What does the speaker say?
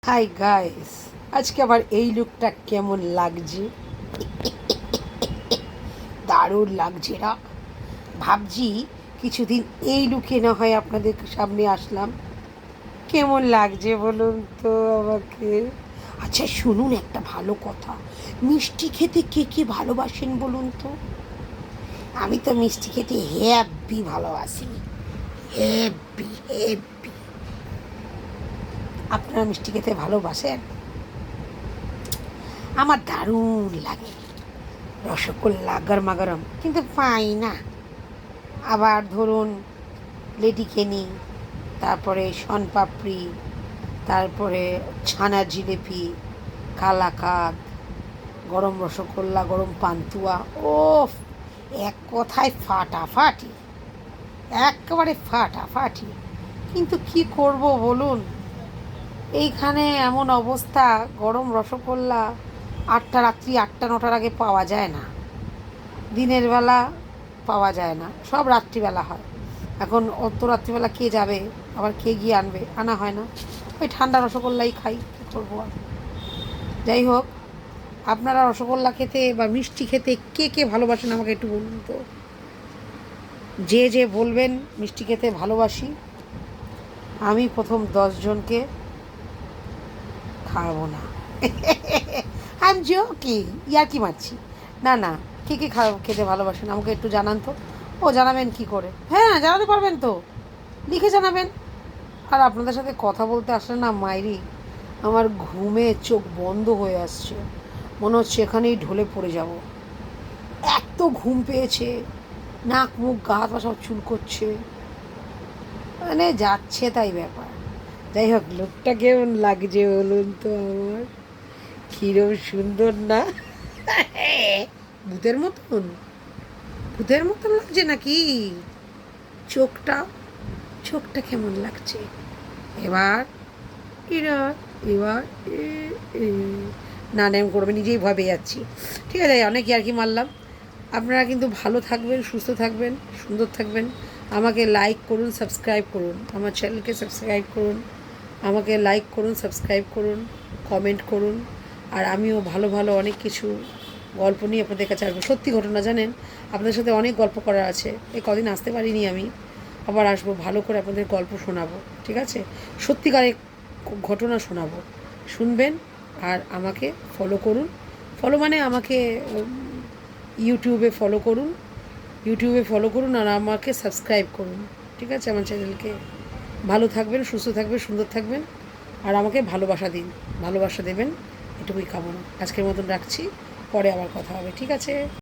Hi guys, আজকে আবার এই লুকটা কেমন লাগছে? দারুণ লাগছে না? ভাবছি কিছুদিন এই লুকে না হয় আপনাদের সামনে আসলাম। কেমন লাগছে বলুন তো আমাকে? আচ্ছা শুনুন একটা ভালো কথা, মিষ্টি খেতে কে কে ভালোবাসেন বলুন তো? আমি তো মিষ্টি খেতে হেব্বি ভালোবাসি, হেব্বি হেব্বি। আপনারা মিষ্টি খেতে ভালোবাসেন? আমার দারুণ লাগে রসগোল্লা গরমা গরম, কিন্তু পাই না। আবার ধরুন লেডিকেনি, তারপরে শনপাপড়ি, তারপরে ছানা জিলেপি, কালাকাঁদ, গরম রসগোল্লা, গরম পান্তুয়া, ও এক কথায় ফাটাফাটি, একেবারে ফাটাফাটি। কিন্তু কি করব বলুন, এইখানে এমন অবস্থা, গরম রসগোল্লা রাত্রি 8টা 9টার আগে পাওয়া যায় না। দিনের বেলা পাওয়া যায় না, সব রাত্রিবেলা হয়। এখন অত রাত্রিবেলা কে যাবে, আবার কে গিয়ে আনবে? আনা হয় না। ওই ঠান্ডা রসগোল্লাই খাই, কী করবো আর। যাই হোক, আপনারা রসগোল্লা খেতে বা মিষ্টি খেতে কে কে ভালোবাসেন আমাকে একটু বলুন তো। যে যে বলবেন মিষ্টি খেতে ভালোবাসি, আমি প্রথম 10 জনকে খাওয়াবো না। আই এম জোকিং, ইয়ার্কি মারছি। না না, কে কে খেতে ভালোবাসেন আমাকে একটু জানান তো। ও জানাবেন কি করে? হ্যাঁ জানাতে পারবেন তো, লিখে জানাবেন। আর আপনাদের সাথে কথা বলতে আসলে না মাইরি, আমার ঘুমে চোখ বন্ধ হয়ে আসছে, মনে হচ্ছে এখানেই ঢলে পড়ে যাব, এত ঘুম পেয়েছে। নাক মুখ গা হাত পা সব চুল করছে, মানে যাচ্ছে তাই ব্যাপার। যাই হোক, লোকটা কেমন লাগছে বলুন তো আমার? কিরম সুন্দর না? ভূতের মতন, ভূতের মতন লাগছে নাকি? চোখটা, চোখটা কেমন লাগছে? এবার এবার এবার না না এমন করবে, নিজেই ভয় পেয়ে যাচ্ছি। ঠিক আছে, অনেক আর কি মারলাম। আপনারা কিন্তু ভালো থাকবেন, সুস্থ থাকবেন, সুন্দর থাকবেন। আমাকে লাইক করুন, সাবস্ক্রাইব করুন, আমার চ্যানেলকে সাবস্ক্রাইব করুন, আমাকে লাইক করুন, সাবস্ক্রাইব করুন, কমেন্ট করুন। আর আমিও ভালো ভালো অনেক কিছু গল্প নিয়ে আপনাদের কাছে আসবো। সত্যি ঘটনা জানেন, আপনাদের সাথে অনেক গল্প করার আছে। এই কদিন আসতে পারিনি আমি, আবার আসবো, ভালো করে আপনাদের গল্প শোনাবো। ঠিক আছে, সত্যিকারের ঘটনা শোনাবো, শুনবেন। আর আমাকে ফলো করুন। ফলো মানে আমাকে ইউটিউবে ফলো করুন, ইউটিউবে ফলো করুন আর আমাকে সাবস্ক্রাইব করুন। ঠিক আছে, আমার চ্যানেলকে। ভালো থাকবেন, সুস্থ থাকবেন, সুন্দর থাকবেন। আর আমাকে ভালোবাসা দিন, ভালোবাসা দেবেন, এটুকুই কামনা। আজকের মতন রাখছি, পরে আবার কথা হবে। ঠিক আছে।